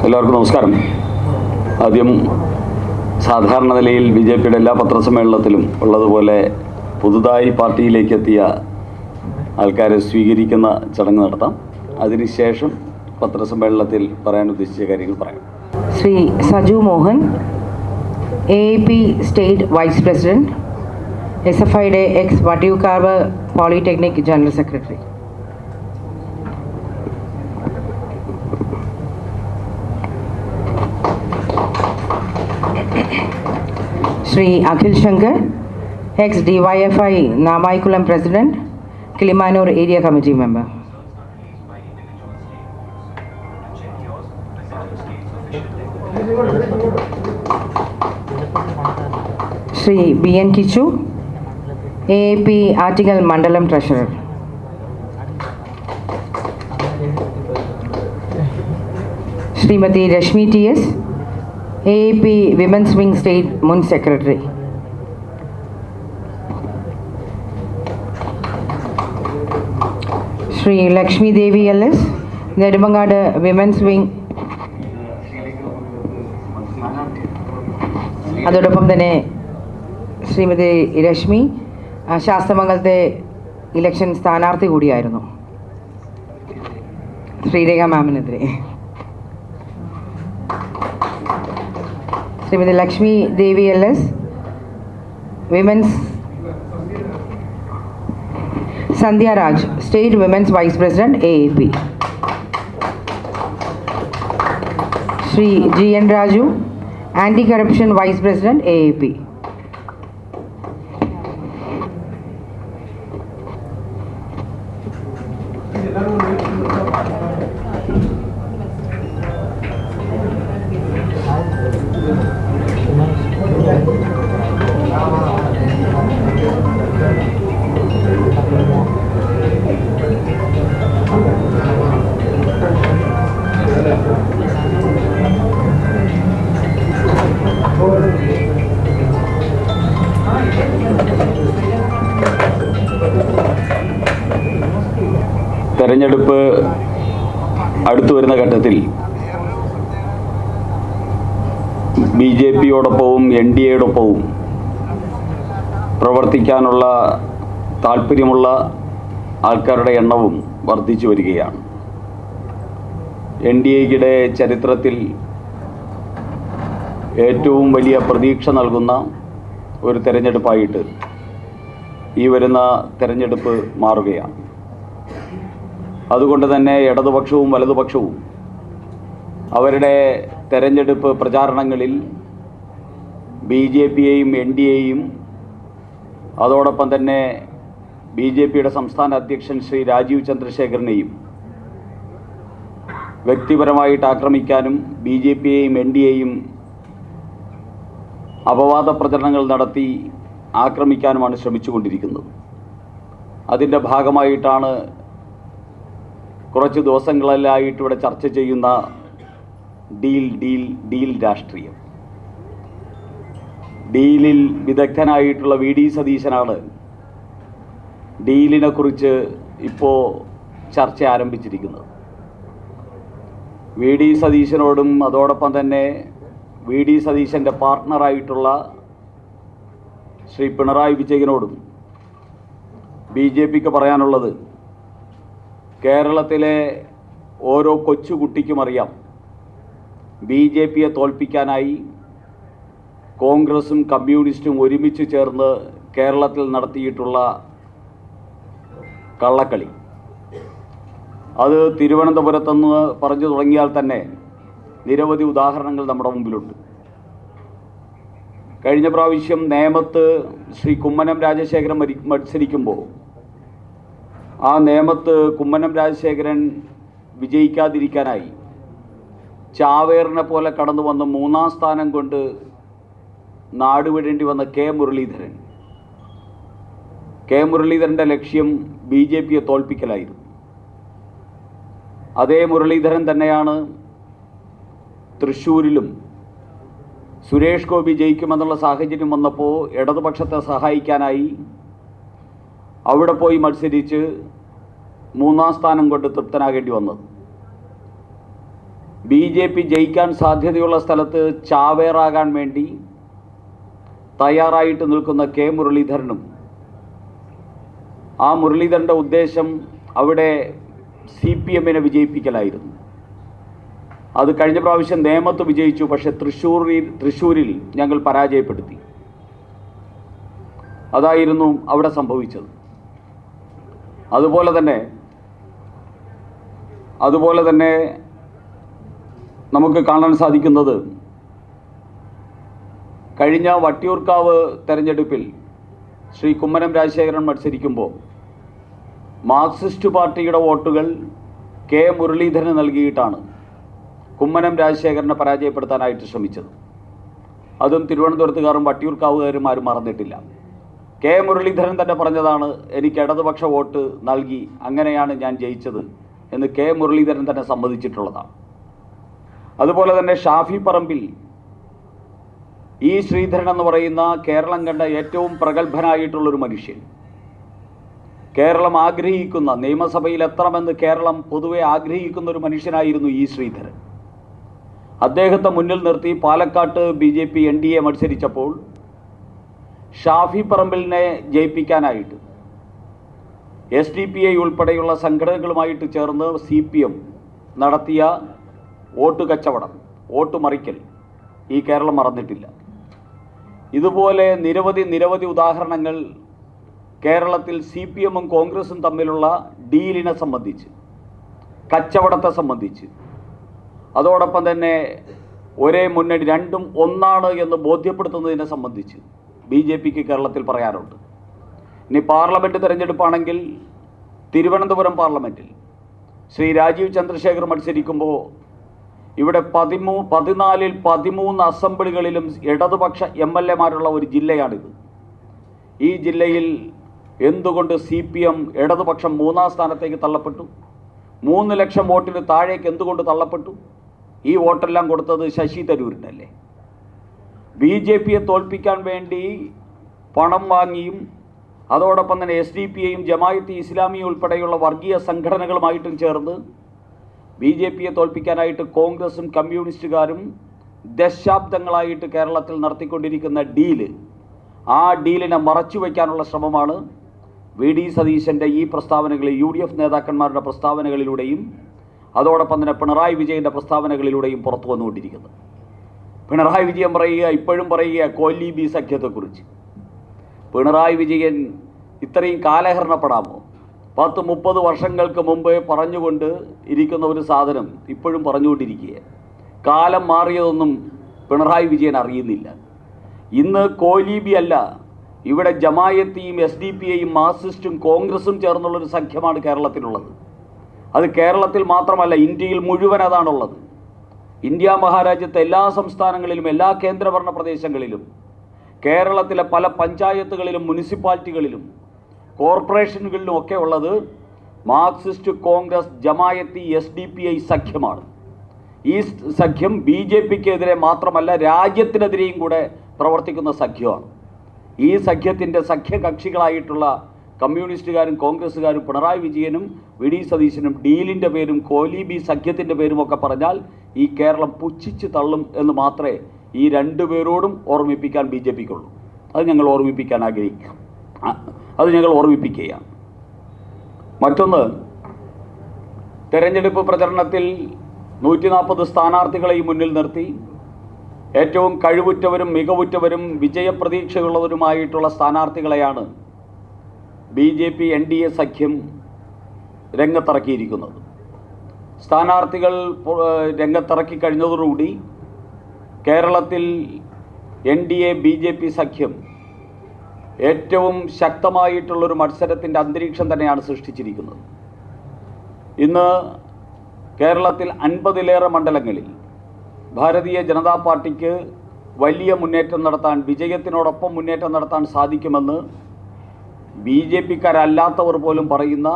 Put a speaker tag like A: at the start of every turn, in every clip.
A: എല്ലാവർക്കും നമസ്കാരം. ആദ്യം സാധാരണ നിലയിൽ ബി.ജെ.പിയുടെ എല്ലാ പത്രസമ്മേളനത്തിലും ഉള്ളതുപോലെ പുതുതായി പാർട്ടിയിലേക്ക് എത്തിയ ആൾക്കാരെ സ്വീകരിക്കുന്ന ചടങ്ങ് നടത്താം. അതിനുശേഷം പത്രസമ്മേളനത്തിൽ പറയാൻ ഉദ്ദേശിച്ച കാര്യങ്ങൾ പറയാം.
B: Shri Saju Mohan, AAP state vice president, SFIയുടെ ex Vattiyoorkavu polytechnic general secretary. Shri Akhil Shankar, ex DYFI Namayikkulam president, Kilimanoor area committee member. Shri BN Kichu, AAP Attingal മണ്ഡലം treasurer. Shrimati Rashmi TS, AAP women's wing state മുൻ secretary. Shri Lakshmi Devi LS, Nedumangad women's wing. അതോടൊപ്പം തന്നെ ശ്രീമതി രശ്മി ശാസ്തമംഗലത്തെ ഇലക്ഷൻ സ്ഥാനാർത്ഥി കൂടിയായിരുന്നു ശ്രീരേഖ മാമിനെതിരെ. Shrimati Lakshmi Devi LS, women's. Sandhya Raj, state women's vice president, AAP. Shri GN Raju, anti corruption vice president, AAP.
A: തെരഞ്ഞെടുപ്പ് അടുത്തു വരുന്ന ഘട്ടത്തിൽ ബി.ജെ.പിയോടൊപ്പവും NDAയോടൊപ്പവും പ്രവർത്തിക്കാനുള്ള താല്പര്യമുള്ള ആൾക്കാരുടെ എണ്ണവും വർദ്ധിച്ചു വരികയാണ്. NDAയുടെ ചരിത്രത്തിൽ ഏറ്റവും വലിയ പ്രതീക്ഷ നൽകുന്ന ഒരു തെരഞ്ഞെടുപ്പായിട്ട് ഈ വരുന്ന തെരഞ്ഞെടുപ്പ് മാറുകയാണ്. അതുകൊണ്ട് തന്നെ ഇടതുപക്ഷവും വലതുപക്ഷവും അവരുടെ തെരഞ്ഞെടുപ്പ് പ്രചാരണങ്ങളിൽ ബി.ജെ.പിയെയും NDAയെയും അതോടൊപ്പം തന്നെ ബി.ജെ.പിയുടെ സംസ്ഥാന അധ്യക്ഷൻ ശ്രീ രാജീവ് ചന്ദ്രശേഖരനെയും വ്യക്തിപരമായിട്ട് ആക്രമിക്കാനും ബി.ജെ.പിയെയും NDAയെയും അപവാദ പ്രചരണങ്ങൾ നടത്തി ആക്രമിക്കാനുമാണ് ശ്രമിച്ചുകൊണ്ടിരിക്കുന്നത്. അതിൻ്റെ ഭാഗമായിട്ടാണ് കുറച്ച് ദിവസങ്ങളിലായിട്ട് ഇവിടെ ചർച്ച ചെയ്യുന്ന ഡീൽ രാഷ്ട്രീയം. ഡീലിൽ വിദഗ്ധനായിട്ടുള്ള VD സതീശനാണ് ഡീലിനെ കുറിച്ച് ഇപ്പോൾ ചർച്ച ആരംഭിച്ചിരിക്കുന്നത്. VD സതീശനോടും അതോടൊപ്പം തന്നെ VD സതീശൻ്റെ പാർട്ട്ണറായിട്ടുള്ള ശ്രീ പിണറായി വിജയനോടും ബി.ജെ.പിക്ക് പറയാനുള്ളത്, കേരളത്തിലെ ഓരോ കൊച്ചുകുട്ടിക്കും അറിയാം ബി.ജെ.പിയെ തോൽപ്പിക്കാനായി കോൺഗ്രസും കമ്മ്യൂണിസ്റ്റും ഒരുമിച്ച് ചേർന്ന് കേരളത്തിൽ നടത്തിയിട്ടുള്ള കള്ളക്കളി. അത് തിരുവനന്തപുരത്തുനിന്ന് പറഞ്ഞു തുടങ്ങിയാൽ തന്നെ നിരവധി ഉദാഹരണങ്ങൾ നമ്മുടെ മുമ്പിലുണ്ട്. കഴിഞ്ഞ പ്രാവശ്യം നേമത്ത് ശ്രീ കുമ്മനം രാജശേഖരൻ മത്സരിക്കുമ്പോൾ ആ നേമത്ത് കുമ്മനം രാജശേഖരൻ വിജയിക്കാതിരിക്കാനായി ചാവേറിനെ പോലെ കടന്നു വന്ന് 3-ാം സ്ഥാനം കൊണ്ട് നാടുവിടേണ്ടി വന്ന കെ മുരളീധരൻ്റെ ലക്ഷ്യം ബി.ജെ.പിയെ തോൽപ്പിക്കലായിരുന്നു. അതേ മുരളീധരൻ തന്നെയാണ് തൃശ്ശൂരിലും സുരേഷ് ഗോപി ജയിക്കുമെന്നുള്ള സാഹചര്യം വന്നപ്പോൾ ഇടതുപക്ഷത്തെ സഹായിക്കാനായി അവിടെ പോയി മത്സരിച്ച് 3-ാം സ്ഥാനം കൊണ്ട് തൃപ്തനാകേണ്ടി വന്നത്. BJP ജയിക്കാൻ സാധ്യതയുള്ള സ്ഥലത്ത് ചാവേറാകാൻ വേണ്ടി തയ്യാറായിട്ട് നിൽക്കുന്ന കെ മുരളീധരനും, ആ മുരളീധരൻ്റെ ഉദ്ദേശം അവിടെ CPM-നെ വിജയിപ്പിക്കലായിരുന്നു. അത് കഴിഞ്ഞ പ്രാവശ്യം നേമത്ത് വിജയിച്ചു, പക്ഷേ തൃശ്ശൂരിൽ ഞങ്ങൾ പരാജയപ്പെടുത്തി. അതായിരുന്നു അവിടെ സംഭവിച്ചത്. അതുപോലെ തന്നെ നമുക്ക് കാണാൻ സാധിക്കുന്നത് കഴിഞ്ഞ വട്ടിയൂർക്കാവ് തെരഞ്ഞെടുപ്പിൽ ശ്രീ കുമ്മനം രാജശേഖരൻ മത്സരിക്കുമ്പോൾ മാർക്സിസ്റ്റ് പാർട്ടിയുടെ വോട്ടുകൾ കെ മുരളീധരന് നൽകിയിട്ടാണ് കുമ്മനം രാജശേഖരനെ പരാജയപ്പെടുത്താനായിട്ട് ശ്രമിച്ചത്. അതും തിരുവനന്തപുരത്തുകാരും വട്ടിയൂർക്കാവുകാരും ആരും മറന്നിട്ടില്ല. കെ മുരളീധരൻ തന്നെ പറഞ്ഞതാണ്, എനിക്ക് ഇടതുപക്ഷ വോട്ട് നൽകി, അങ്ങനെയാണ് ഞാൻ ജയിച്ചത് എന്ന് കെ മുരളീധരൻ തന്നെ സമ്മതിച്ചിട്ടുള്ളതാണ്. അതുപോലെ തന്നെ ഷാഫി പറമ്പിൽ ഇ ശ്രീധരൻ എന്ന് പറയുന്ന കേരളം കണ്ട ഏറ്റവും പ്രഗത്ഭനായിട്ടുള്ളൊരു മനുഷ്യൻ, കേരളം ആഗ്രഹിക്കുന്ന, നിയമസഭയിൽ എത്തണമെന്ന് കേരളം പൊതുവെ ആഗ്രഹിക്കുന്ന ഒരു മനുഷ്യനായിരുന്നു ഇ ശ്രീധരൻ. അദ്ദേഹത്തെ മുന്നിൽ നിർത്തി പാലക്കാട്ട് BJP NDA മത്സരിച്ചപ്പോൾ ഷാഫി പറമ്പിലിനെ ജയിപ്പിക്കാനായിട്ട് SDPI ഉൾപ്പെടെയുള്ള സംഘടനകളുമായിട്ട് ചേർന്ന് CPM നടത്തിയ വോട്ട് കച്ചവടം, വോട്ട് മറിക്കൽ ഈ കേരളം മറന്നിട്ടില്ല. ഇതുപോലെ നിരവധി ഉദാഹരണങ്ങൾ കേരളത്തിൽ CPM-ഉം കോൺഗ്രസും തമ്മിലുള്ള ഡീലിനെ സംബന്ധിച്ച്, കച്ചവടത്തെ സംബന്ധിച്ച്, അതോടൊപ്പം തന്നെ ഒരേ മുന്നണി, രണ്ടും ഒന്നാണ് എന്ന് ബോധ്യപ്പെടുത്തുന്നതിനെ സംബന്ധിച്ച് BJPക്ക് കേരളത്തിൽ പറയാറുണ്ട്. ഇനി പാർലമെൻറ്റ് തിരഞ്ഞെടുപ്പാണെങ്കിൽ തിരുവനന്തപുരം പാർലമെൻറ്റിൽ ശ്രീ രാജീവ് ചന്ദ്രശേഖർ മത്സരിക്കുമ്പോൾ ഇവിടെ 14-ൽ 13 അസംബ്ലികളിലും ഇടതുപക്ഷ MLA-മാരുള്ള ഒരു ജില്ലയാണിത്. ഈ ജില്ലയിൽ എന്തുകൊണ്ട് CPM ഇടതുപക്ഷം 3-ാം സ്ഥാനത്തേക്ക് തള്ളപ്പെട്ടു? 3 ലക്ഷം വോട്ടിന് താഴേക്ക് എന്തുകൊണ്ട് തള്ളപ്പെട്ടു? ഈ വോട്ടെല്ലാം കൊടുത്തത് ശശി തരൂരിനല്ലേ? BJPയെ തോൽപ്പിക്കാൻ വേണ്ടി പണം വാങ്ങിയും അതോടൊപ്പം തന്നെ SDPI-യും ജമായത്ത് ഇസ്ലാമിയും ഉൾപ്പെടെയുള്ള വർഗീയ സംഘടനകളുമായിട്ടും ചേർന്ന് BJPയെ തോൽപ്പിക്കാനായിട്ട് കോൺഗ്രസും കമ്മ്യൂണിസ്റ്റുകാരും ദശാബ്ദങ്ങളായിട്ട് കേരളത്തിൽ നടത്തിക്കൊണ്ടിരിക്കുന്ന ഡീല്, ആ ഡീലിനെ മറച്ചു വയ്ക്കാനുള്ള ശ്രമമാണ് VD സതീശൻ്റെ ഈ പ്രസ്താവനകളിൽ, UDF നേതാക്കന്മാരുടെ പ്രസ്താവനകളിലൂടെയും അതോടൊപ്പം തന്നെ പിണറായി വിജയൻ്റെ പ്രസ്താവനകളിലൂടെയും പുറത്തു വന്നുകൊണ്ടിരിക്കുന്നത്. പിണറായി വിജയൻ ഇപ്പോഴും പറയുക കോലീബി സഖ്യത്തെക്കുറിച്ച്. പിണറായി വിജയൻ ഇത്രയും കാലഹരണപ്പെടാമോ? 10-30 വർഷങ്ങൾക്ക് മുമ്പ് പറഞ്ഞുകൊണ്ട് ഇരിക്കുന്ന ഒരു സാധനം ഇപ്പോഴും പറഞ്ഞുകൊണ്ടിരിക്കുക. കാലം മാറിയതൊന്നും പിണറായി വിജയൻ അറിയുന്നില്ല. ഇന്ന് കോലീബി അല്ല, ഇവിടെ ജമായത്തിയും SDPI-യും മാർക്സിസ്റ്റും കോൺഗ്രസും ചേർന്നുള്ളൊരു സഖ്യമാണ് കേരളത്തിലുള്ളത്. അത് കേരളത്തിൽ മാത്രമല്ല, ഇന്ത്യയിൽ മുഴുവൻ അതാണുള്ളത്. ഇന്ത്യ മഹാരാജ്യത്തെ എല്ലാ സംസ്ഥാനങ്ങളിലും, എല്ലാ കേന്ദ്രഭരണ പ്രദേശങ്ങളിലും, കേരളത്തിലെ പല പഞ്ചായത്തുകളിലും, മുനിസിപ്പാലിറ്റികളിലും, കോർപ്പറേഷനുകളിലും ഒക്കെ ഉള്ളത് മാർക്സിസ്റ്റ്, കോൺഗ്രസ്, ജമായത്തി, SDPI സഖ്യമാണ്. ഈ സഖ്യം BJPക്കെതിരെ മാത്രമല്ല രാജ്യത്തിനെതിരെയും കൂടെ പ്രവർത്തിക്കുന്ന സഖ്യമാണ്. ഈ സഖ്യത്തിൻ്റെ സഖ്യകക്ഷികളായിട്ടുള്ള കമ്മ്യൂണിസ്റ്റുകാരും കോൺഗ്രസ്സുകാരും പിണറായി വിജയനും VD സതീശനും ഡീലിൻ്റെ പേരും കോലീബി സഖ്യത്തിൻ്റെ പേരും ഒക്കെ പറഞ്ഞാൽ ഈ കേരളം പുച്ഛിച്ച് തള്ളും എന്ന് മാത്രമേ ഈ രണ്ടുപേരോടും ഓർമ്മിപ്പിക്കാൻ BJPക്കുള്ളൂ. അത് ഞങ്ങൾ ഓർമ്മിപ്പിക്കാൻ ആഗ്രഹിക്കാം, അത് ഞങ്ങൾ ഓർമ്മിപ്പിക്കുകയാണ്. മറ്റൊന്ന്, തെരഞ്ഞെടുപ്പ് പ്രചരണത്തിൽ 140 സ്ഥാനാർത്ഥികളെയും മുന്നിൽ നിർത്തി ഏറ്റവും കഴിവുറ്റവരും മികവുറ്റവരും വിജയപ്രതീക്ഷയുള്ളവരുമായിട്ടുള്ള സ്ഥാനാർത്ഥികളെയാണ് BJP NDA സഖ്യം രംഗത്തിറക്കിയിരിക്കുന്നത്. സ്ഥാനാർത്ഥികൾ രംഗത്തിറക്കി കഴിഞ്ഞതോടുകൂടി കേരളത്തിൽ NDA BJP സഖ്യം ഏറ്റവും ശക്തമായിട്ടുള്ളൊരു മത്സരത്തിൻ്റെ അന്തരീക്ഷം തന്നെയാണ് സൃഷ്ടിച്ചിരിക്കുന്നത്. ഇന്ന് കേരളത്തിൽ 50-ലേറെ മണ്ഡലങ്ങളിൽ ഭാരതീയ ജനതാ പാർട്ടിക്ക് വലിയ മുന്നേറ്റം നടത്താൻ, വിജയത്തിനോടൊപ്പം മുന്നേറ്റം നടത്താൻ സാധിക്കുമെന്ന് BJPക്കാരല്ലാത്തവർ പോലും പറയുന്ന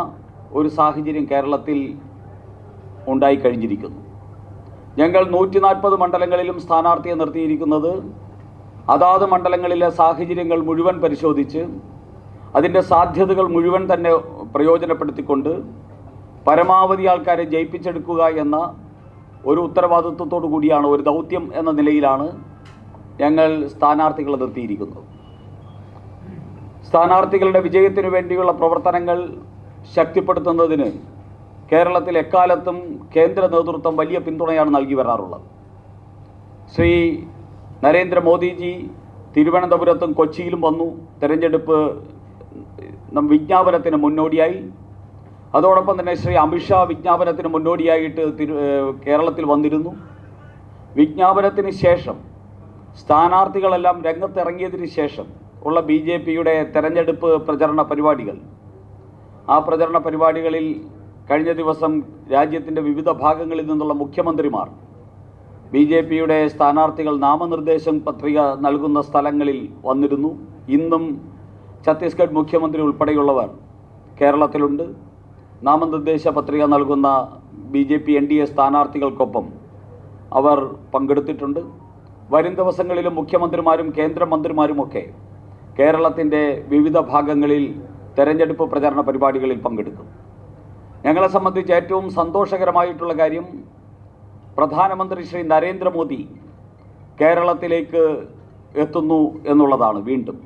A: ഒരു സാഹചര്യം കേരളത്തിൽ ഉണ്ടായിക്കഴിഞ്ഞിരിക്കുന്നു. ഞങ്ങൾ 140 മണ്ഡലങ്ങളിലും സ്ഥാനാർത്ഥിയെ നിർത്തിയിരിക്കുന്നത് അതാത് മണ്ഡലങ്ങളിലെ സാഹചര്യങ്ങൾ മുഴുവൻ പരിശോധിച്ച് അതിൻ്റെ സാധ്യതകൾ മുഴുവൻ തന്നെ പ്രയോജനപ്പെടുത്തിക്കൊണ്ട് പരമാവധി ആൾക്കാരെ ജയിപ്പിച്ചെടുക്കുക എന്ന ഒരു ഉത്തരവാദിത്വത്തോടു കൂടിയാണ്, ഒരു ദൗത്യം എന്ന നിലയിലാണ് ഞങ്ങൾ സ്ഥാനാർത്ഥികളെ നിർത്തിയിരിക്കുന്നത്. സ്ഥാനാർത്ഥികളുടെ വിജയത്തിനു വേണ്ടിയുള്ള പ്രവർത്തനങ്ങൾ ശക്തിപ്പെടുത്തുന്നതിന് കേരളത്തിൽ എക്കാലത്തും കേന്ദ്ര നേതൃത്വം വലിയ പിന്തുണയാണ് നൽകി വരാറുള്ളത്. ശ്രീ നരേന്ദ്രമോദിജി തിരുവനന്തപുരത്തും കൊച്ചിയിലും വന്നു. തെരഞ്ഞെടുപ്പ് വിജ്ഞാപനത്തിന് മുന്നോടിയായി. അതോടൊപ്പം തന്നെ ശ്രീ അമിത്ഷാ വിജ്ഞാപനത്തിന് മുന്നോടിയായിട്ട് കേരളത്തിൽ വന്നിരുന്നു. വിജ്ഞാപനത്തിന് ശേഷം സ്ഥാനാർത്ഥികളെല്ലാം രംഗത്തിറങ്ങിയതിന് ശേഷം ഉള്ള BJPയുടെ തെരഞ്ഞെടുപ്പ് പ്രചരണ പരിപാടികൾ, ആ പ്രചരണ പരിപാടികളിൽ കഴിഞ്ഞ ദിവസം രാജ്യത്തിൻ്റെ വിവിധ ഭാഗങ്ങളിൽ നിന്നുള്ള മുഖ്യമന്ത്രിമാർ BJPയുടെ സ്ഥാനാർത്ഥികൾ നാമനിർദ്ദേശം പത്രിക നൽകുന്ന സ്ഥലങ്ങളിൽ വന്നിരുന്നു. ഇന്നും ഛത്തീസ്ഗഡ് മുഖ്യമന്ത്രി ഉൾപ്പെടെയുള്ളവർ കേരളത്തിലുണ്ട്. നാമനിർദ്ദേശ പത്രിക നൽകുന്ന BJP NDA സ്ഥാനാർത്ഥികൾക്കൊപ്പം അവർ പങ്കെടുത്തിട്ടുണ്ട്. വരും ദിവസങ്ങളിലും മുഖ്യമന്ത്രിമാരും കേന്ദ്രമന്ത്രിമാരുമൊക്കെ കേരളത്തിൻ്റെ വിവിധ ഭാഗങ്ങളിൽ തെരഞ്ഞെടുപ്പ് പ്രചരണ പരിപാടികളിൽ പങ്കെടുക്കും. ഞങ്ങളെ സംബന്ധിച്ച് ഏറ്റവും സന്തോഷകരമായിട്ടുള്ള കാര്യം പ്രധാനമന്ത്രി ശ്രീ നരേന്ദ്രമോദി കേരളത്തിലേക്ക് എത്തുന്നു എന്നുള്ളതാണ്. വീണ്ടും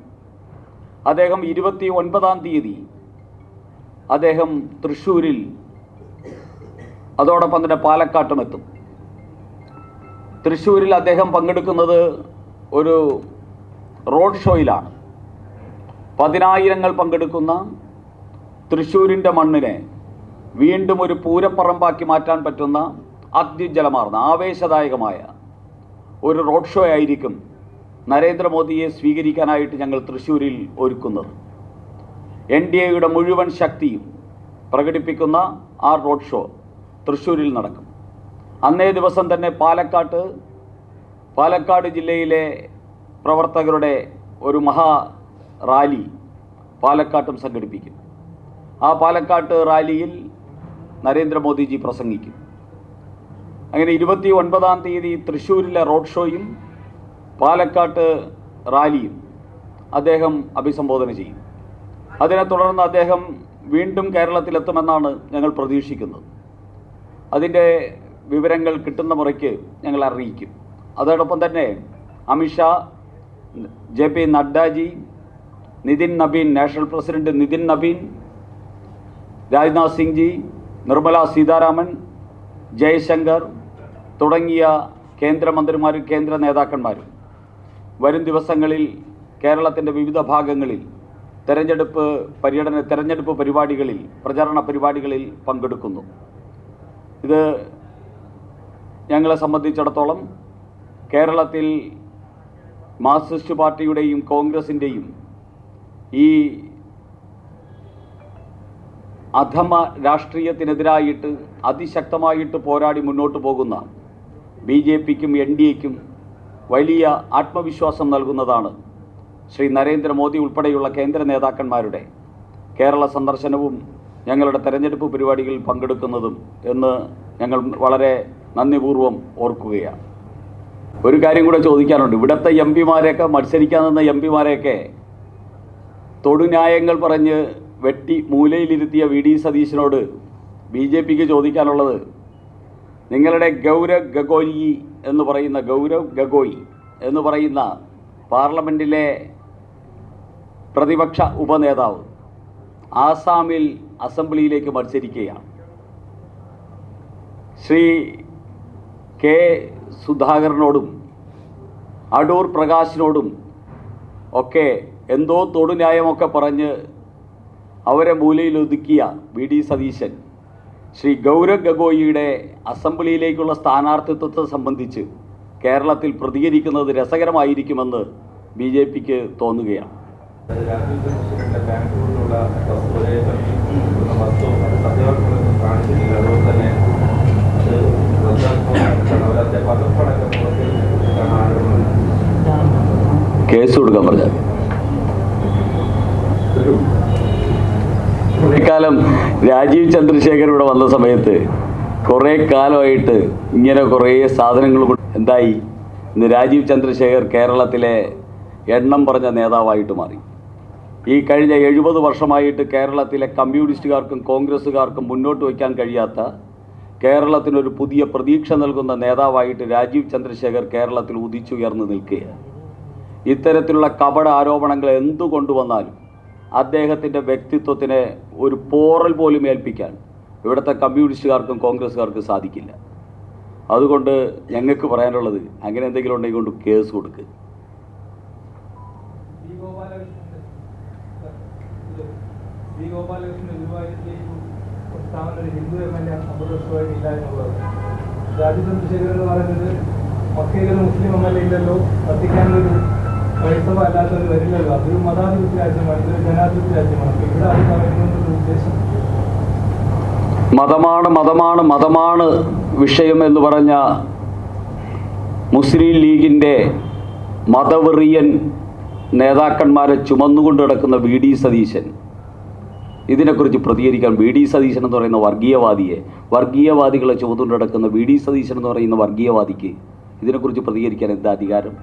A: അദ്ദേഹം 29-ാം തീയതി അദ്ദേഹം തൃശ്ശൂരിൽ, അതോടൊപ്പം തന്നെ പാലക്കാട്ടും എത്തും. തൃശ്ശൂരിൽ അദ്ദേഹം പങ്കെടുക്കുന്നത് ഒരു റോഡ് ഷോയിലാണ്. 10,000 പങ്കെടുക്കുന്ന തൃശ്ശൂരിൻ്റെ മണ്ണിനെ വീണ്ടും ഒരു പൂരപ്പറമ്പാക്കി മാറ്റാൻ പറ്റുന്ന അത്യുജ്വലമാർന്ന ആവേശദായകമായ ഒരു റോഡ് ഷോ ആയിരിക്കും നരേന്ദ്രമോദിയെ സ്വീകരിക്കാനായിട്ട് ഞങ്ങൾ തൃശ്ശൂരിൽ ഒരുക്കുന്നത്. NDAയുടെ മുഴുവൻ ശക്തിയും പ്രകടിപ്പിക്കുന്ന ആ റോഡ് ഷോ തൃശ്ശൂരിൽ നടക്കും. അന്നേ ദിവസം തന്നെ പാലക്കാട് ജില്ലയിലെ പ്രവർത്തകരുടെ ഒരു മഹാ റാലി പാലക്കാട്ടും സംഘടിപ്പിക്കും. ആ പാലക്കാട്ട് റാലിയിൽ നരേന്ദ്രമോദിജി പ്രസംഗിക്കും. അങ്ങനെ 29-ാം തീയതി തൃശ്ശൂരിലെ റോഡ് ഷോയും പാലക്കാട്ട് റാലിയും അദ്ദേഹം അഭിസംബോധന ചെയ്യും. അതിനെ തുടർന്ന് അദ്ദേഹം വീണ്ടും കേരളത്തിലെത്തുമെന്നാണ് ഞങ്ങൾ പ്രതീക്ഷിക്കുന്നത്. അതിൻ്റെ വിവരങ്ങൾ കിട്ടുന്ന മുറയ്ക്ക് ഞങ്ങൾ അറിയിക്കും. അതോടൊപ്പം തന്നെ Amit Shah, JP Naddaji, Nitin Nabin, national president Nitin Nabin, Rajnath Singh ji, Nirmala Sitharaman, Jaishankar തുടങ്ങിയ കേന്ദ്രമന്ത്രിമാരും കേന്ദ്ര നേതാക്കന്മാരും വരും ദിവസങ്ങളിൽ കേരളത്തിൻ്റെ വിവിധ ഭാഗങ്ങളിൽ തെരഞ്ഞെടുപ്പ് പരിപാടികളിൽ, പ്രചരണ പരിപാടികളിൽ പങ്കെടുക്കുന്നു. ഇത് ഞങ്ങളെ സംബന്ധിച്ചിടത്തോളം കേരളത്തിൽ മാർക്സിസ്റ്റ് പാർട്ടിയുടെയും കോൺഗ്രസിൻ്റെയും ഈ അധമ രാഷ്ട്രീയത്തിനെതിരായിട്ട് അതിശക്തമായിട്ട് പോരാടി മുന്നോട്ട് പോകുന്ന BJPക്കും NDAയ്ക്കും വലിയ ആത്മവിശ്വാസം നൽകുന്നതാണ് ശ്രീ നരേന്ദ്രമോദി ഉൾപ്പെടെയുള്ള കേന്ദ്ര നേതാക്കന്മാരുടെ കേരള സന്ദർശനവും ഞങ്ങളുടെ തെരഞ്ഞെടുപ്പ് പരിപാടികളിൽ പങ്കെടുക്കുന്നതും എന്ന് ഞങ്ങൾ വളരെ നന്ദിപൂർവ്വം ഓർക്കുകയാണ്. ഒരു കാര്യം കൂടെ ചോദിക്കാനുണ്ട്. ഇവിടുത്തെ MPമാരെയൊക്കെ, മത്സരിക്കാൻ നിന്ന MPമാരെയൊക്കെ തൊടുന്യായങ്ങൾ പറഞ്ഞ് വെട്ടി മൂലയിലിരുത്തിയ VD സതീശനോട് BJPക്ക് ചോദിക്കാനുള്ളത്, നിങ്ങളുടെ ഗൗരവ് ഗഗോയി എന്ന് പറയുന്ന പാർലമെൻറ്റിലെ പ്രതിപക്ഷ ഉപനേതാവ് ആസാമിൽ അസംബ്ലിയിലേക്ക് മത്സരിക്കുകയാണ്. ശ്രീ K. സുധാകരനോടും അടൂർ പ്രകാശിനോടും ഒക്കെ എന്തോ തൊടുന്യായമൊക്കെ പറഞ്ഞ് അവരെ മൂലയിൽ ഒതുക്കിയ VD സതീശൻ ശ്രീ ഗൗരവ് ഗഗോയിയുടെ അസംബ്ലിയിലേക്കുള്ള സ്ഥാനാർത്ഥിത്വത്തെ സംബന്ധിച്ച് കേരളത്തിൽ പ്രതികരിക്കുന്നത് രസകരമായിരിക്കുമെന്ന് BJPക്ക് തോന്നുകയാണ്. കേസ് കൊടുക്കാൻ പറഞ്ഞാൽ കുറേക്കാലം രാജീവ് ചന്ദ്രശേഖർ ഇവിടെ വന്ന സമയത്ത് കുറേ കാലമായിട്ട് ഇങ്ങനെ കുറേ സാധനങ്ങൾ എന്തായി. ഇന്ന് രാജീവ് ചന്ദ്രശേഖർ കേരളത്തിലെ എണ്ണം പറഞ്ഞ നേതാവായിട്ട് മാറി. ഈ കഴിഞ്ഞ 70 വർഷമായിട്ട് കേരളത്തിലെ കമ്മ്യൂണിസ്റ്റുകാർക്കും കോൺഗ്രസ്സുകാർക്കും മുന്നോട്ട് വയ്ക്കാൻ കഴിയാത്ത കേരളത്തിനൊരു പുതിയ പ്രതീക്ഷ നൽകുന്ന നേതാവായിട്ട് രാജീവ് ചന്ദ്രശേഖർ കേരളത്തിൽ ഉദിച്ചുയർന്നു നിൽക്കുകയാണ്. ഇത്തരത്തിലുള്ള കപട ആരോപണങ്ങൾ എന്തു കൊണ്ടുവന്നാലും അദ്ദേഹത്തിൻ്റെ വ്യക്തിത്വത്തിനെ ഒരു പോറൽ പോലും ഏൽപ്പിക്കാൻ ഇവിടുത്തെ കമ്മ്യൂണിസ്റ്റുകാർക്കും കോൺഗ്രസ്സുകാർക്കും സാധിക്കില്ല. അതുകൊണ്ട് ഞങ്ങൾക്ക് പറയാനുള്ളത്, അങ്ങനെ എന്തെങ്കിലും ഉണ്ടെങ്കിൽ കൊണ്ട് കേസ് കൊടുക്കുക.
C: ഹിന്ദു എം.എൽ.എ. 50 വർഷമായിട്ട് ഇല്ല എന്നുള്ളത്. രാജീവ് ചന്ദ്രശേഖരൻ എന്ന് പറയുന്നത് മക്കയിലൊരു മുസ്ലിം എം.എൽ.എ. ഇല്ലല്ലോ, വത്തിക്കാനിലൊരു ക്രൈസ്തവ അല്ലാത്തവർ വരില്ലല്ലോ. അതൊരു മതാധിപത്യ രാജ്യമാണ്, ഇതൊരു ജനാധിപത്യ രാജ്യമാണ്. അപ്പോൾ ഇവിടെ അത് പറയുന്നതിൻ്റെ ഉദ്ദേശം
A: മതമാണ് വിഷയം എന്ന് പറഞ്ഞ മുസ്ലിം ലീഗിൻ്റെ മതവെറിയൻ നേതാക്കന്മാരെ ചുമന്നുകൊണ്ട് കിടക്കുന്ന വി ഡി സതീശൻ ഇതിനെക്കുറിച്ച് പ്രതികരിക്കാൻ, വി ഡി സതീശൻ എന്ന് പറയുന്ന വർഗീയവാദികളെ ചുമന്നുകൊണ്ട് കിടക്കുന്ന വി ഡി സതീശൻ എന്ന് പറയുന്ന വർഗീയവാദിക്ക് ഇതിനെക്കുറിച്ച് പ്രതികരിക്കാൻ എന്താ അധികാരം?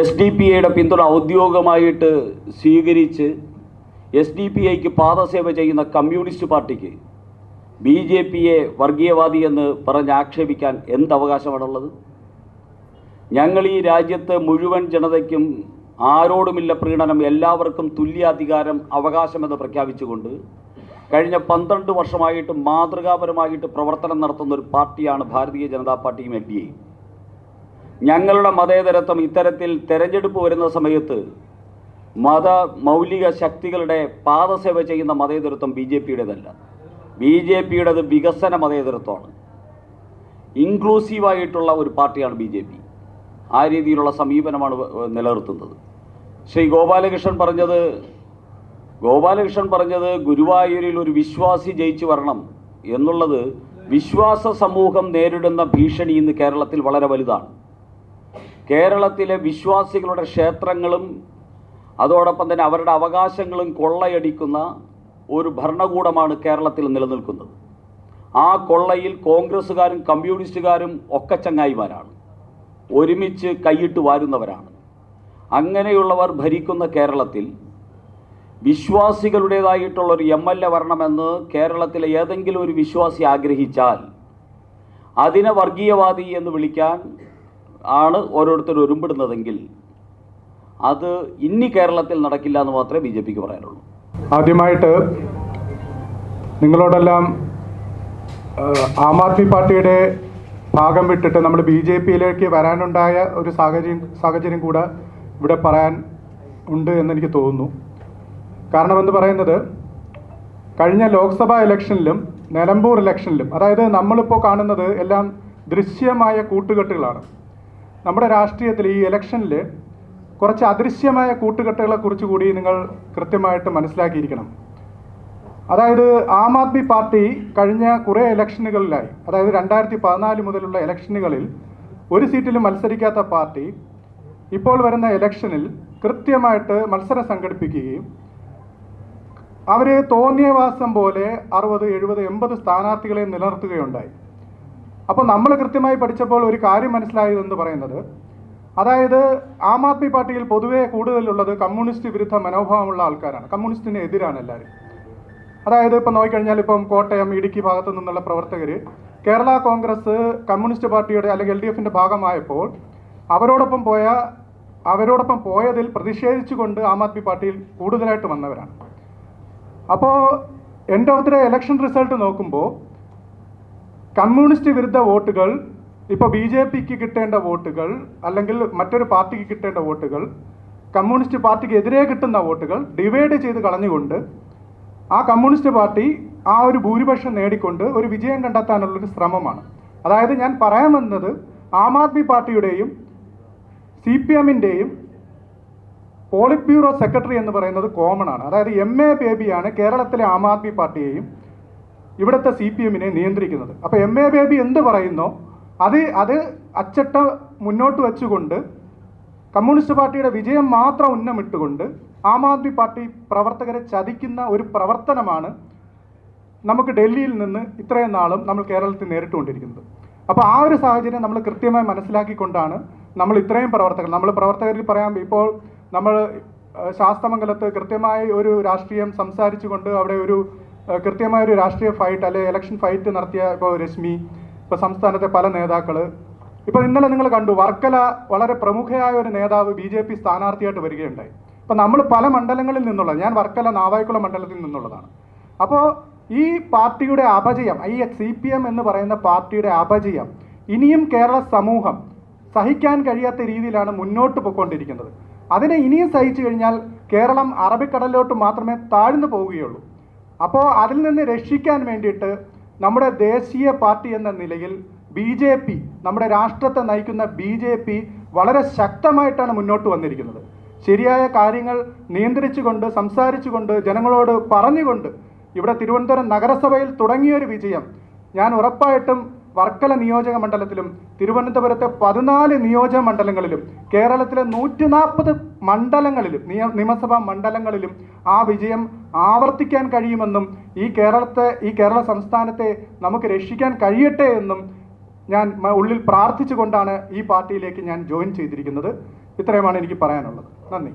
A: SDPIയുടെ പിന്തുണ ഔദ്യോഗികമായിട്ട് സ്വീകരിച്ച് SDPIക്ക് പാദസേവ ചെയ്യുന്ന കമ്മ്യൂണിസ്റ്റ് പാർട്ടിക്ക് BJPയെ വർഗീയവാദി എന്ന് പറഞ്ഞ് ആക്ഷേപിക്കാൻ എന്ത് അവകാശമാണുള്ളത്? ഞങ്ങൾ ഈ രാജ്യത്ത് മുഴുവൻ ജനതയ്ക്കും ആരോടുമില്ല പ്രീണനം, എല്ലാവർക്കും തുല്യാധികാരം, അവകാശമെന്ന് പ്രഖ്യാപിച്ചുകൊണ്ട് കഴിഞ്ഞ 12 വർഷമായിട്ട് മാതൃകാപരമായിട്ട് പ്രവർത്തനം നടത്തുന്ന ഒരു പാർട്ടിയാണ് ഭാരതീയ ജനതാ പാർട്ടിയും LDAയും. ഞങ്ങളുടെ മതേതരത്വം ഇത്തരത്തിൽ തെരഞ്ഞെടുപ്പ് വരുന്ന സമയത്ത് മൗലിക ശക്തികളുടെ പാദസേവ ചെയ്യുന്ന മതേതരത്വം BJPയുടേതല്ല. BJPയുടേത് വികസന മതേതരത്വമാണ്. ഇൻക്ലൂസീവായിട്ടുള്ള ഒരു പാർട്ടിയാണ് BJP. ആ രീതിയിലുള്ള സമീപനമാണ് നിലനിർത്തുന്നത്. ശ്രീ ഗോപാലകൃഷ്ണൻ പറഞ്ഞത് ഗുരുവായൂരിൽ ഒരു വിശ്വാസി ജയിച്ചു വരണം എന്നുള്ളത്, വിശ്വാസ സമൂഹം നേരിടുന്ന ഭീഷണി ഇന്ന് കേരളത്തിൽ വളരെ വലുതാണ്. കേരളത്തിലെ വിശ്വാസികളുടെ ക്ഷേത്രങ്ങളും അതോടൊപ്പം തന്നെ അവരുടെ അവകാശങ്ങളും കൊള്ളയടിക്കുന്ന ഒരു ഭരണകൂടമാണ് കേരളത്തിൽ നിലനിൽക്കുന്നത്. ആ കൊള്ളയിൽ കോൺഗ്രസ്സുകാരും കമ്മ്യൂണിസ്റ്റുകാരും ഒക്കെ ചങ്ങായിമാരാണ്, ഒരുമിച്ച് കൈയിട്ട് വാരുന്നവരാണ്. അങ്ങനെയുള്ളവർ ഭരിക്കുന്ന കേരളത്തിൽ വിശ്വാസികളുടേതായിട്ടുള്ളൊരു MLA വരണമെന്ന് കേരളത്തിലെ ഏതെങ്കിലും ഒരു വിശ്വാസി ആഗ്രഹിച്ചാൽ അതിനെ വർഗീയവാദി എന്ന് വിളിക്കാൻ ആണ് ഓരോരുത്തർ ഒരുമ്പിടുന്നതെങ്കിൽ അത് ഇനി കേരളത്തിൽ നടക്കില്ല എന്ന് മാത്രമേ BJPക്ക് പറയാനുള്ളൂ.
D: ആദ്യമായിട്ട് നിങ്ങളോടെല്ലാം ആം ആദ്മി പാർട്ടിയുടെ ഭാഗം വിട്ടിട്ട് നമ്മൾ BJPയിലേക്ക് വരാനുണ്ടായ ഒരു സാഹചര്യം കൂടെ ഇവിടെ പറയാൻ ഉണ്ട് എന്നെനിക്ക് തോന്നുന്നു. കാരണമെന്ന് പറയുന്നത്, കഴിഞ്ഞ ലോക്സഭാ ഇലക്ഷനിലും നിലമ്പൂർ ഇലക്ഷനിലും, അതായത് നമ്മളിപ്പോൾ കാണുന്നത് എല്ലാം ദൃശ്യമായ കൂട്ടുകെട്ടുകളാണ്. നമ്മുടെ രാഷ്ട്രീയത്തിൽ ഈ ഇലക്ഷനിൽ കുറച്ച് അദൃശ്യമായ കൂട്ടുകെട്ടുകളെക്കുറിച്ച് കൂടി നിങ്ങൾ കൃത്യമായിട്ട് മനസ്സിലാക്കിയിരിക്കണം. അതായത് ആം ആദ്മി പാർട്ടി കഴിഞ്ഞ കുറേ ഇലക്ഷനുകളിലായി, അതായത് 2014 മുതലുള്ള ഇലക്ഷനുകളിൽ ഒരു സീറ്റിലും മത്സരിക്കാത്ത പാർട്ടി ഇപ്പോൾ വരുന്ന ഇലക്ഷനിൽ കൃത്യമായിട്ട് മത്സരം സംഘടിപ്പിക്കുകയും അവർ തോന്നിയവാസം പോലെ 60, 70, 80 സ്ഥാനാർത്ഥികളെ നിലനിർത്തുകയുണ്ടായി. അപ്പോൾ നമ്മൾ കൃത്യമായി പഠിച്ചപ്പോൾ ഒരു കാര്യം മനസ്സിലായതെന്ന് പറയുന്നത്, അതായത് ആം ആദ്മി പാർട്ടിയിൽ പൊതുവേ കൂടുതലുള്ളത് കമ്മ്യൂണിസ്റ്റ് വിരുദ്ധ മനോഭാവമുള്ള ആൾക്കാരാണ്. കമ്മ്യൂണിസ്റ്റിന് എതിരാണ് എല്ലാവരും. അതായത് ഇപ്പം നോക്കിക്കഴിഞ്ഞാൽ ഇപ്പം കോട്ടയം, ഇടുക്കി ഭാഗത്തു നിന്നുള്ള പ്രവർത്തകർ കേരള കോൺഗ്രസ് കമ്മ്യൂണിസ്റ്റ് പാർട്ടിയുടെ അല്ലെങ്കിൽ LDFന്റെ ഭാഗമായപ്പോൾ അവരോടൊപ്പം പോയതിൽ പ്രതിഷേധിച്ചുകൊണ്ട് ആം ആദ്മി പാർട്ടിയിൽ കൂടുതലായിട്ട് വന്നവരാണ്. അപ്പോൾ end of the election result നോക്കുമ്പോൾ കമ്മ്യൂണിസ്റ്റ് വിരുദ്ധ വോട്ടുകൾ, ഇപ്പോൾ BJPക്ക് കിട്ടേണ്ട വോട്ടുകൾ അല്ലെങ്കിൽ മറ്റൊരു പാർട്ടിക്ക് കിട്ടേണ്ട വോട്ടുകൾ, കമ്മ്യൂണിസ്റ്റ് പാർട്ടിക്ക് എതിരെ കിട്ടുന്ന വോട്ടുകൾ ഡിവൈഡ് ചെയ്ത് കളഞ്ഞുകൊണ്ട് ആ കമ്മ്യൂണിസ്റ്റ് പാർട്ടി ആ ഒരു ഭൂരിപക്ഷം നേടിക്കൊണ്ട് ഒരു വിജയം കണ്ടെത്താനുള്ളൊരു ശ്രമമാണ്. അതായത് ഞാൻ പറയാൻ വന്നത്, ആം ആദ്മി പാർട്ടിയുടെയും CPMന്റെയും പോളിറ്റ് ബ്യൂറോ സെക്രട്ടറി എന്ന് പറയുന്നത് കോമൺ ആണ്. അതായത് MA ബേബിയാണ് കേരളത്തിലെ ആം ആദ്മി പാർട്ടിയെയും ഇവിടുത്തെ CPMനെ നിയന്ത്രിക്കുന്നത്. അപ്പോൾ MA ബേബി എന്ത് പറയുന്നോ അത് അച്ചട്ട മുന്നോട്ട് വെച്ചുകൊണ്ട് കമ്മ്യൂണിസ്റ്റ് പാർട്ടിയുടെ വിജയം മാത്രം ഉന്നമിട്ടുകൊണ്ട് ആം ആദ്മി പാർട്ടി പ്രവർത്തകരെ ചതിക്കുന്ന ഒരു പ്രവർത്തനമാണ് നമുക്ക് ഡൽഹിയിൽ നിന്ന് ഇത്രയും നാളും നമ്മൾ കേരളത്തിൽ നേരിട്ടുകൊണ്ടിരിക്കുന്നത്. അപ്പോൾ ആ ഒരു സാഹചര്യം നമ്മൾ കൃത്യമായി മനസ്സിലാക്കിക്കൊണ്ടാണ് നമ്മൾ ഇത്രയും പ്രവർത്തകരിൽ പറയാൻ, ഇപ്പോൾ നമ്മൾ ശാസ്തമംഗലത്ത് കൃത്യമായി ഒരു രാഷ്ട്രീയം സംസാരിച്ചുകൊണ്ട് അവിടെ ഒരു കൃത്യമായൊരു രാഷ്ട്രീയ ഫൈറ്റ് അല്ലെങ്കിൽ ഇലക്ഷൻ ഫൈറ്റ് നടത്തിയ ഇപ്പോൾ രശ്മി, ഇപ്പോൾ സംസ്ഥാനത്തെ പല നേതാക്കൾ, ഇപ്പോൾ ഇന്നലെ നിങ്ങൾ കണ്ടു വർക്കല വളരെ പ്രമുഖയായ ഒരു നേതാവ് BJP സ്ഥാനാർത്ഥിയായിട്ട് വരികയുണ്ടായി. ഇപ്പോൾ നമ്മൾ പല മണ്ഡലങ്ങളിൽ നിന്നുള്ള, ഞാൻ വർക്കല നാവായിക്കുളം മണ്ഡലത്തിൽ നിന്നുള്ളതാണ്. അപ്പോൾ ഈ പാർട്ടിയുടെ അപജയം, ഈ CPM എന്ന് പറയുന്ന പാർട്ടിയുടെ അപജയം ഇനിയും കേരള സമൂഹം സഹിക്കാൻ കഴിയാത്ത രീതിയിലാണ് മുന്നോട്ട് പോയിക്കൊണ്ടിരിക്കുന്നത്. അതിനെ ഇനിയും സഹിച്ചു കഴിഞ്ഞാൽ കേരളം അറബിക്കടലിലോട്ട് മാത്രമേ താഴ്ന്നു പോവുകയുള്ളൂ. അപ്പോൾ അതിൽ നിന്ന് രക്ഷിക്കാൻ വേണ്ടിയിട്ട് നമ്മുടെ ദേശീയ പാർട്ടി എന്ന നിലയിൽ BJP, നമ്മുടെ രാഷ്ട്രത്തെ നയിക്കുന്ന BJP വളരെ ശക്തമായിട്ടാണ് മുന്നോട്ട് വന്നിരിക്കുന്നത്. ശരിയായ കാര്യങ്ങൾ നിയന്ത്രിച്ചുകൊണ്ട്, സംസാരിച്ചുകൊണ്ട്, ജനങ്ങളോട് പറഞ്ഞുകൊണ്ട് ഇവിടെ തിരുവനന്തപുരം നഗരസഭയിൽ തുടങ്ങിയൊരു വിജയം ഞാൻ ഉറപ്പായിട്ടും വർക്കല നിയോജക മണ്ഡലത്തിലും തിരുവനന്തപുരത്തെ 14 നിയോജക മണ്ഡലങ്ങളിലും കേരളത്തിലെ 140 മണ്ഡലങ്ങളിലും നിയമസഭാ മണ്ഡലങ്ങളിലും ആ വിജയം ആവർത്തിക്കാൻ കഴിയുമെന്നും ഈ കേരള സംസ്ഥാനത്തെ നമുക്ക് രക്ഷിക്കാൻ കഴിയട്ടെ എന്നും ഞാൻ ഉള്ളിൽ പ്രാർത്ഥിച്ചുകൊണ്ടാണ് ഈ പാർട്ടിയിലേക്ക് ഞാൻ ജോയിൻ ചെയ്തിരിക്കുന്നത്. ഇത്രയുമാണ് എനിക്ക് പറയാനുള്ളത്. നന്ദി.